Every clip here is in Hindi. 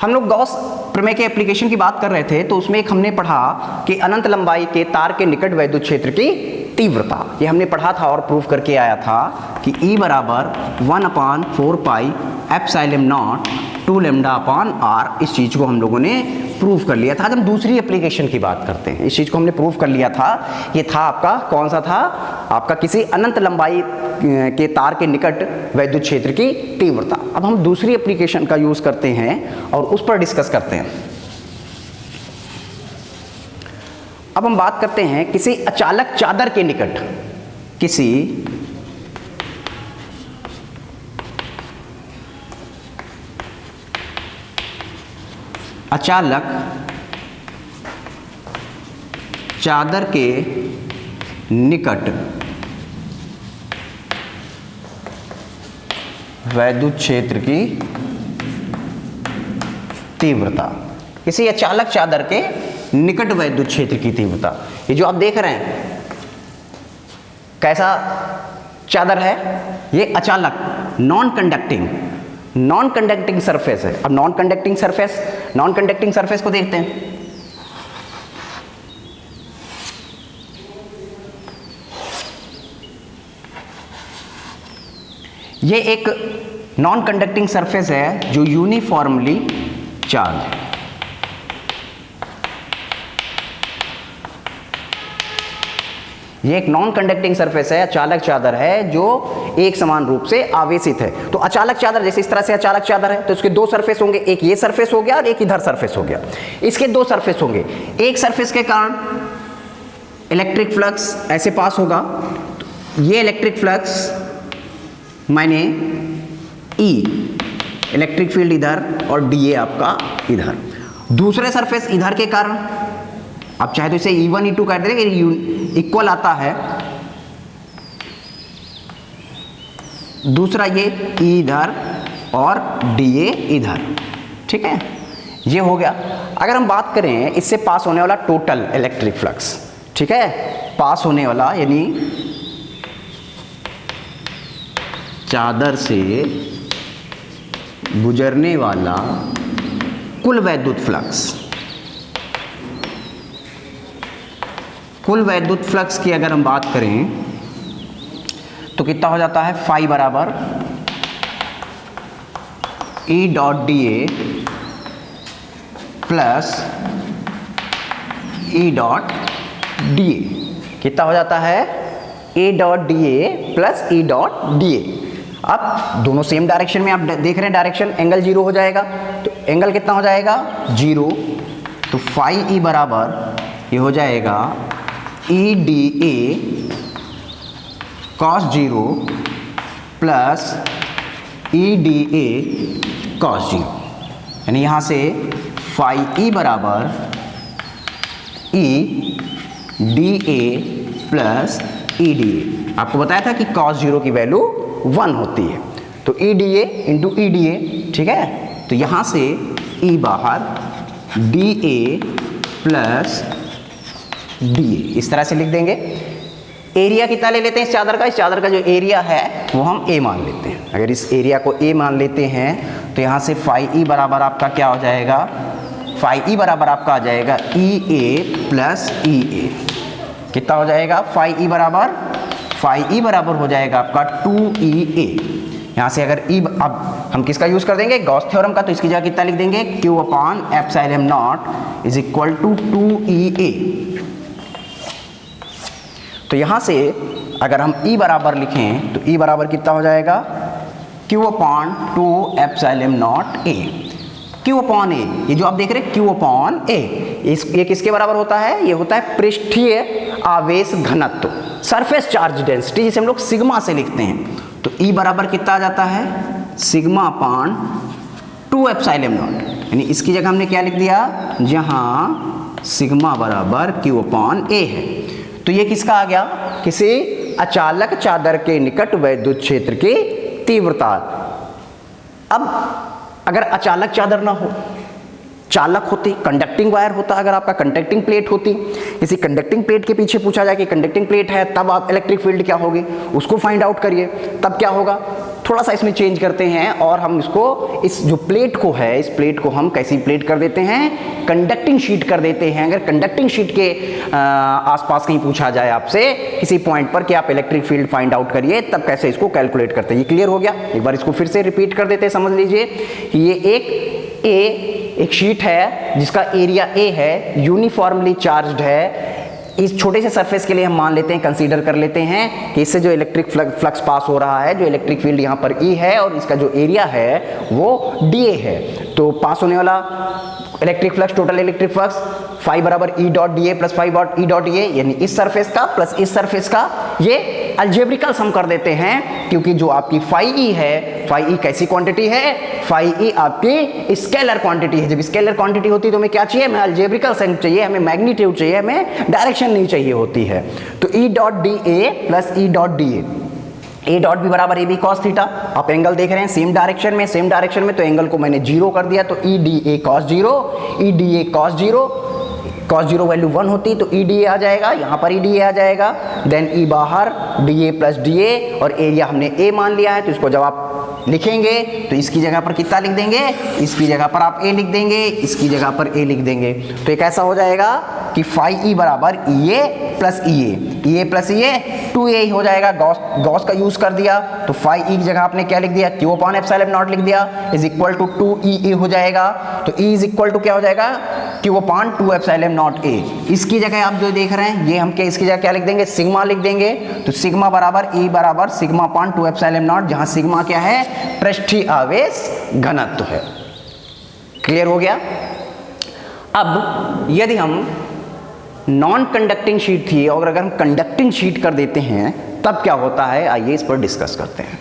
हम लोग गॉस प्रमेय के एप्लीकेशन की बात कर रहे थे, तो उसमें एक हमने पढ़ा कि अनंत लंबाई के तार के निकट वैद्युत क्षेत्र की तीव्रता, ये हमने पढ़ा था और प्रूफ करके आया था कि E बराबर 1/4 pi epsilon not 2 lambda upon r। इस चीज़ को हम लोगों ने प्रूफ कर लिया था। आज हम दूसरी एप्लीकेशन की बात करते हैं। इस चीज़ को हमने प्रूफ कर लिया था। ये था आपका कौन सा था, आपका किसी अनंत लंबाई के तार के निकट वैद्युत क्षेत्र की तीव्रता। अब हम दूसरी एप्लीकेशन का यूज़ करते हैं और उस पर डिस्कस करते हैं। अब हम बात करते हैं किसी अचालक चादर के निकट, किसी अचालक चादर के निकट वैद्युत क्षेत्र की तीव्रता, किसी अचालक चादर के निकट वैद्युत क्षेत्र की तीव्रता। ये जो आप देख रहे हैं कैसा चादर है, ये अचालक नॉन कंडक्टिंग सरफेस है। अब नॉन कंडक्टिंग सरफेस को देखते हैं। ये एक नॉन कंडक्टिंग सरफेस है जो यूनिफॉर्मली चार्ज है। ये एक नॉन कंडक्टिंग सरफेस है, अचालक चादर है जो एक समान रूप से आवेशित है। तो अचालक चादर, जैसे इस तरह से अचालक चादर है तो इसके दो सरफेस होंगे, एक ये सरफेस हो गया और एक इधर सरफेस हो गया। इसके दो सरफेस होंगे, एक सरफेस के कारण इलेक्ट्रिक फ्लक्स ऐसे पास होगा, तो ये इलेक्ट्रिक फ्लक्स माने ई, इलेक्ट्रिक फील्ड इधर और डी ए आपका इधर। दूसरे सरफेस इधर के कारण आप चाहे तो इसे E1 E2 कर देंगे, इक्वल आता है। दूसरा ये E इधर और DA इधर, ठीक है, ये हो गया। अगर हम बात करें इससे पास होने वाला टोटल इलेक्ट्रिक फ्लक्स, ठीक है, पास होने वाला यानी चादर से गुजरने वाला कुल वैद्युत फ्लक्स की अगर हम बात करें तो कितना हो जाता है, फाई बराबर E dot D A plus E dot D A. कितना हो जाता है, E dot D A plus E dot D A. अब दोनों सेम डायरेक्शन में आप देख रहे हैं, डायरेक्शन एंगल 0 हो जाएगा, तो एंगल कितना हो जाएगा 0। तो फाई E बराबर ये हो जाएगा ई d A cos 0 plus E d A cos 0, यानी यहाँ से फाई ई बराबर ई d A plus E d ए। आपको बताया था कि कॉस 0 की वैल्यू 1 होती है, तो ई d A into E d A, ठीक है। तो यहाँ से ई बाहर D A plus D A, इस तरह से लिख देंगे। एरिया कितना ले लेते हैं इस चादर का जो एरिया है वो हम ए मान लेते हैं। अगर इस एरिया को ए मान लेते हैं तो यहाँ से फाई ई बराबर आपका क्या हो जाएगा, फाई ई बराबर आपका आ जाएगा ई ए प्लस ई ए। कितना हो जाएगा, फाई ई बराबर हो जाएगा आपका 2EA। यहाँ से अगर E, अब हम किसका यूज़ कर देंगे, गॉस थ्योरम का, तो इसकी जगह कितना लिख देंगे, Q upon epsilon not is equal to 2EA। तो यहाँ से अगर हम E बराबर लिखें तो E बराबर कितना हो जाएगा, Q upon 2 epsilon not A। Q upon A, ये जो आप देख रहे हैं Q अपॉन A, ये किसके बराबर होता है, ये होता है पृष्ठीय आवेश घनत्व, सरफेस चार्ज डेंसिटी, जिसे हम लोग सिग्मा से लिखते हैं। तो E बराबर कितना आ जाता है, सिग्मा अपॉन 2 एप्सिलॉन नॉट, यानी इसकी जगह हमने क्या लिख दिया, जहां सिग्मा बराबर Q अपॉन A है। तो ये किसका आ गया, किसी अचालक चादर के निकट वैद्युत क्षेत्र की तीव्रता। अब अगर अचालक चादर ना हो, चालक होती, कंडक्टिंग वायर होता, अगर आपका कंडक्टिंग प्लेट होती, किसी कंडक्टिंग प्लेट के पीछे पूछा जाए कि कंडक्टिंग प्लेट है, तब आप इलेक्ट्रिक फील्ड क्या होगी उसको फाइंड आउट करिए, तब क्या होगा, थोड़ा सा इसमें चेंज करते हैं और हम इसको, इस जो प्लेट को है, इस प्लेट को हम कैसी प्लेट कर देते हैं, कंडक्टिंग शीट कर देते हैं। अगर कंडक्टिंग शीट के आसपास कहीं पूछा जाए आपसे किसी पॉइंट पर कि आप इलेक्ट्रिक फील्ड फाइंड आउट करिए, तब कैसे इसको कैलकुलेट करते हैं। ये क्लियर हो गया। एक बार इसको फिर से रिपीट कर देते हैं। समझ लीजिए कि ये एक शीट है जिसका एरिया ए है, यूनिफॉर्मली चार्ज्ड है। इस छोटे से सरफेस के लिए हम मान लेते हैं, कंसीडर कर लेते हैं कि इससे जो इलेक्ट्रिक फ्लक्स पास हो रहा है, जो इलेक्ट्रिक फील्ड यहाँ पर ई है और इसका जो एरिया है वो डी ए है। तो पास होने वाला electric flux, total electric flux phi बराबर E dot D A plus phi dot E dot A, यानी इस सरफेस का प्लस इस सरफेस का ये अलजेब्रिकल सम कर देते हैं, क्योंकि जो आपकी फाई ई है, फाई ई कैसी क्वांटिटी है, फाई ई आपकी स्केलर क्वांटिटी है। जब स्केलर क्वांटिटी होती है तो हमें क्या चाहिए, हमें अलजेब्रिकल सम चाहिए, हमें मैग्नीट्यूड चाहिए, हमें डायरेक्शन नहीं चाहिए होती है। तो ई dot D A plus E dot D A dot भी बराबर ए बी कॉस थीटा। आप एंगल देख रहे हैं सेम डायरेक्शन में, तो एंगल को मैंने जीरो कर दिया, तो ई d A cos zero, E d A cos zero, cos zero value 1 होती तो ई डी ए आ जाएगा, यहाँ पर ई डी ए आ जाएगा। देन ई बाहर D A plus D A, और एरिया हमने ए मान लिया है, तो इसको जब आप लिखेंगे तो इसकी जगह पर कितना लिख देंगे, इसकी जगह पर आप ए लिख देंगे, इसकी जगह पर ए लिख देंगे। तो एक ऐसा हो जाएगा कि फाई ई बराबर ई ए प्लस ई ए प्लस ई ए 2a हो जाएगा। गॉस का यूज कर दिया, तो फाई ई की जगह आपने क्या लिख दिया, क्यू अपॉन एप्सिलॉन नॉट लिख दिया, इज इक्वल टू 2e हो जाएगा। तो e इज इक्वल टू क्या हो जाएगा, Q upon 2 epsilon not a. इसकी जगह आप जो देख रहे हैं ये हम क्या, इसकी जगह क्या लिख देंगे, सिग्मा लिख देंगे। तो सिग्मा बराबर e बराबर सिग्मा अपॉन 2 एप्सिलॉन नॉट, जहां सिग्मा क्या है, पृष्ठीय आवेश घनत्व है। क्लियर हो गया। अब यदि हम नॉन कंडक्टिंग शीट थी और अगर हम कंडक्टिंग शीट कर देते हैं तब क्या होता है, आइए इस पर डिस्कस करते हैं।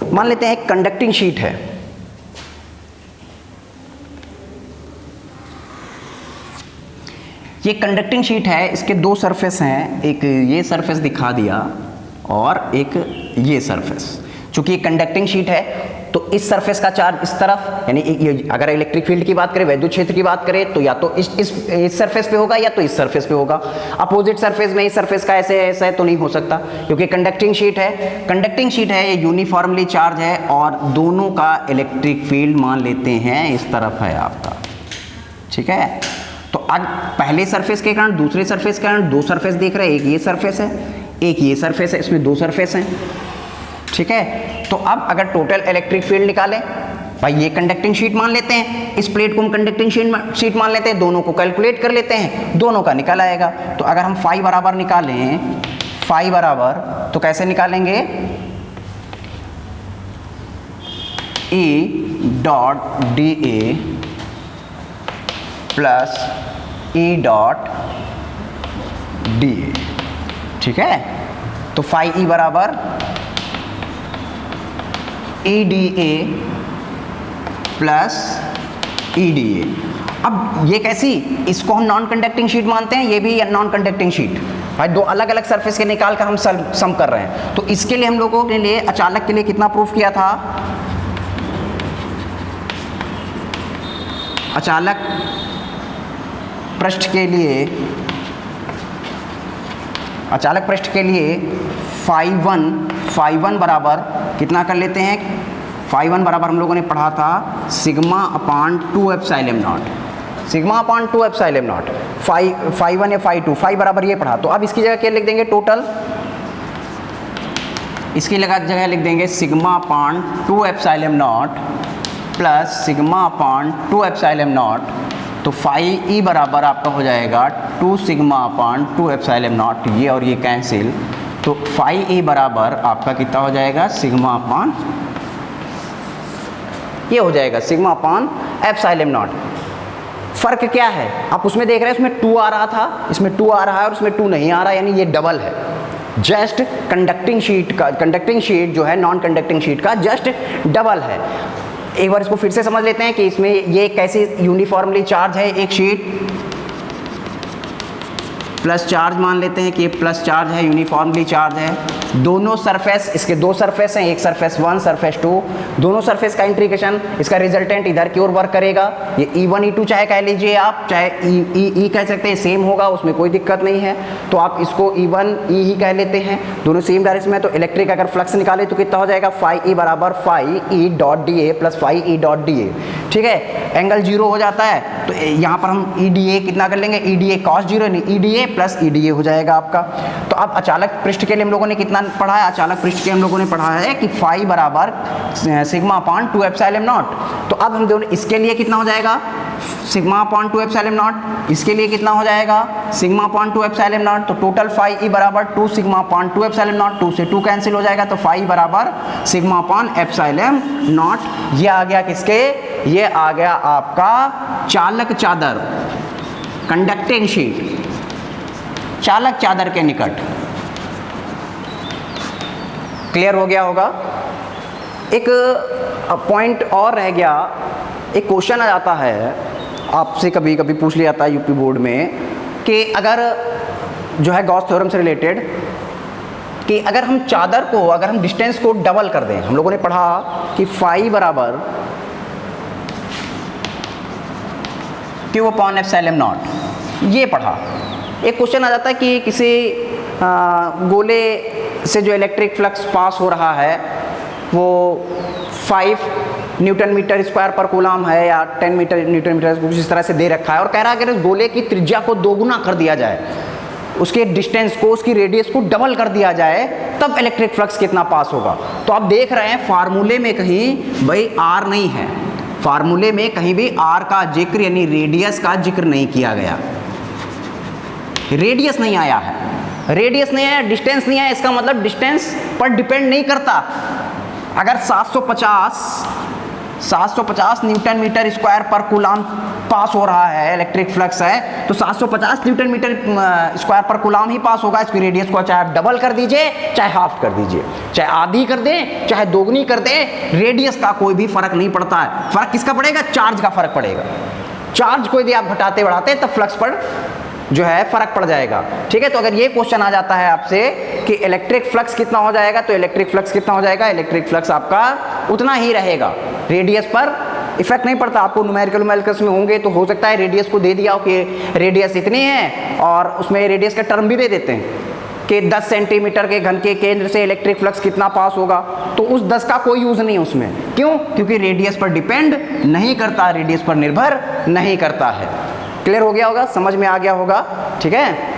मान लेते हैं एक कंडक्टिंग शीट है, ये कंडक्टिंग शीट है, इसके दो सरफेस हैं, एक ये सरफेस दिखा दिया और एक ये सरफेस। चूंकि ये कंडक्टिंग शीट है तो इस सरफेस का चार्ज इस तरफ, यानी अगर इलेक्ट्रिक फील्ड की बात करें, वैद्युत क्षेत्र की बात करें, तो या तो इस सरफेस पे होगा या तो इस सरफेस पे होगा। अपोजिट सरफेस में इस सरफेस का ऐसे तो नहीं हो सकता, क्योंकि कंडक्टिंग शीट है, ये यूनिफॉर्मली चार्ज है और दोनों का इलेक्ट्रिक फील्ड मान लेते हैं इस तरफ है आपका, ठीक है। तो आज पहले सरफेस के कारण दूसरे सरफेस के कारण दो सरफेस देख रहे हैं, एक ये सरफेस है, एक ये सरफेस है, इसमें दो सरफेस हैं, ठीक है। तो अब अगर टोटल इलेक्ट्रिक फील्ड निकालें, भाई ये कंडक्टिंग शीट मान लेते हैं, इस प्लेट को हम कंडक्टिंग शीट मान लेते हैं, दोनों को कैलकुलेट कर लेते हैं, दोनों का निकल आएगा। तो अगर हम फाई बराबर निकालें, फाई बराबर तो कैसे निकालेंगे, ई dot D A plus E dot D A, ठीक है। तो फाई ई बराबर ई d A plus E d ए। अब ये कैसी, इसको हम नॉन कंडक्टिंग शीट मानते हैं, ये भी नॉन कंडक्टिंग शीट, भाई दो अलग अलग सरफेस के निकाल कर हम सम कर रहे हैं। तो इसके लिए हम लोगों के लिए अचालक के लिए कितना प्रूफ किया था, अचालक पृष्ठ के लिए फाई वन बराबर कितना कर लेते हैं, फाई वन बराबर हम लोगों ने पढ़ा था sigma upon 2 epsilon naught, sigma upon 2 epsilon naught, phi one या फाई टू, फाई बराबर ये पढ़ा। तो अब इसकी जगह क्या लिख देंगे, टोटल इसकी जगह लिख देंगे sigma upon 2 epsilon not plus sigma upon 2 epsilon not. तो फाई ई बराबर आपका हो जाएगा 2 सिग्मा अपॉन 2 एप्सिलॉन नॉट, ये और ये कैंसिल। तो फाई ई बराबर आपका कितना हो जाएगा, सिग्मा अपॉन, ये हो जाएगा सिग्मा अपॉन एप्सिलॉन नॉट। फर्क क्या है, आप उसमें देख रहे हैं उसमें 2 आ रहा था, इसमें 2 आ रहा है और उसमें 2 नहीं आ रहा, यानी ये डबल है। जस्ट कंडक्टिंग शीट जो है नॉन कंडक्टिंग शीट का जस्ट डबल है। एक बार इसको फिर से समझ लेते हैं कि इसमें ये कैसे यूनिफॉर्मली चार्ज है। एक शीट प्लस चार्ज मान लेते हैं कि ये प्लस चार्ज है, यूनिफॉर्मली चार्ज है। दोनों सरफेस, इसके दो सरफेस हैं, एक सरफेस 1 सरफेस 2, दोनों सरफेस का इंटीग्रेशन, इसका रिजल्टेंट इधर की ओर वर्क करेगा। ये E1 E2 चाहे कह लीजिए आप, चाहे E कह सकते हैं, सेम होगा, उसमें कोई दिक्कत नहीं है। तो आप इसको E1 E ही कह लेते हैं, दोनों सेम डायरेक्शन में। तो इलेक्ट्रिक अगर फ्लक्स निकाले तो कितना हो जाएगा, फाई E बराबर phi E dot D A plus phi E dot D A. ठीक है, एंगल जीरो हो जाता है तो यहाँ पर हम ई डी ए कितना कर लेंगे, E d A cos zero, नहीं E d A plus E d A हो जाएगा आपका। तो अब अचालक पृष्ठ के लिए हम लोगों ने कितना पढ़ा है, अचालक पृष्ठ के हम लोगों ने पढ़ा है कि फाई बराबर सिग्मा अपॉन 2 एप्सिलॉन नॉट। तो अब हम दोनों इसके लिए कितना हो जाएगा, सिग्मा अपॉन 2 एप्सिलॉन नॉट, इसके लिए कितना हो जाएगा, सिग्मा अपॉन 2 एप्सिलॉन नॉट। तो टोटल फाई ई बराबर 2 सिग्मा अपॉन 2 एप्सिलॉन नॉट, 2 से 2 कैंसिल हो जाएगा, तो फाई बराबर सिग्मा अपॉन एप्सिलॉन नॉट। ये आ गया किसके, ये आ गया आपका चालक चादर, कंडक्टिंग शीट, चालक चादर के निकट। क्लियर हो गया होगा। एक पॉइंट और रह गया, एक क्वेश्चन आ जाता है आपसे, कभी कभी पूछ लिया जाता है यूपी बोर्ड में, कि अगर जो है गॉस थ्योरम से रिलेटेड, कि अगर हम चादर को, अगर हम डिस्टेंस को डबल कर दें, हम लोगों ने पढ़ा कि फाई बराबर क्यू अपॉन एप्सिलॉन नॉट, ये पढ़ा। एक क्वेश्चन आ जाता है कि किसी गोले से जो इलेक्ट्रिक फ्लक्स पास हो रहा है वो 5 न्यूटन मीटर स्क्वायर पर कूलम है या 10 मीटर न्यूटन मीटर, कुछ इस तरह से दे रखा है, और कह रहा है अगर इस गोले की त्रिज्या को दोगुना कर दिया जाए, उसके डिस्टेंस को, उसकी रेडियस को डबल कर दिया जाए, तब इलेक्ट्रिक फ्लक्स कितना पास होगा। तो आप देख रहे हैं फार्मूले में कहीं भाई आर नहीं है, फार्मूले में कहीं भी आर का जिक्र यानी रेडियस का जिक्र नहीं किया गया, रेडियस नहीं आया है, रेडियस नहीं आया, डिस्टेंस नहीं आया। इसका मतलब डिस्टेंस पर डिपेंड नहीं करता। अगर 750 न्यूटन मीटर स्क्वायर पर कूलम पास हो रहा है, इलेक्ट्रिक फ्लक्स है, तो 750 न्यूटन मीटर स्क्वायर पर कूलम ही पास होगा। इसकी रेडियस को चाहे आप डबल कर दीजिए, चाहे हाफ कर दीजिए, चाहे आधी कर दें, चाहे दोगुनी कर दें, रेडियस का कोई भी फर्क नहीं पड़ता है। फर्क किसका पड़ेगा, चार्ज का फर्क पड़ेगा। चार्ज को यदि आप घटाते बढ़ाते तब फ्लक्स पर जो है फर्क पड़ जाएगा। ठीक है, तो अगर ये क्वेश्चन आ जाता है आपसे कि इलेक्ट्रिक फ्लक्स कितना हो जाएगा, तो इलेक्ट्रिक फ्लक्स कितना हो जाएगा, इलेक्ट्रिक फ्लक्स आपका उतना ही रहेगा, रेडियस पर इफेक्ट नहीं पड़ता। आपको न्यूमेरिकल में होंगे तो हो सकता है रेडियस को दे दिया हो कि रेडियस इतनी है, और उसमें रेडियस का टर्म भी दे देते हैं कि 10 सेंटीमीटर के घन के केंद्र से इलेक्ट्रिक फ्लक्स कितना पास होगा, तो उस 10 का कोई यूज नहीं उसमें। क्यों, क्योंकि रेडियस पर डिपेंड नहीं करता, रेडियस पर निर्भर नहीं करता है। क्लियर हो गया होगा, समझ में आ गया होगा। ठीक है।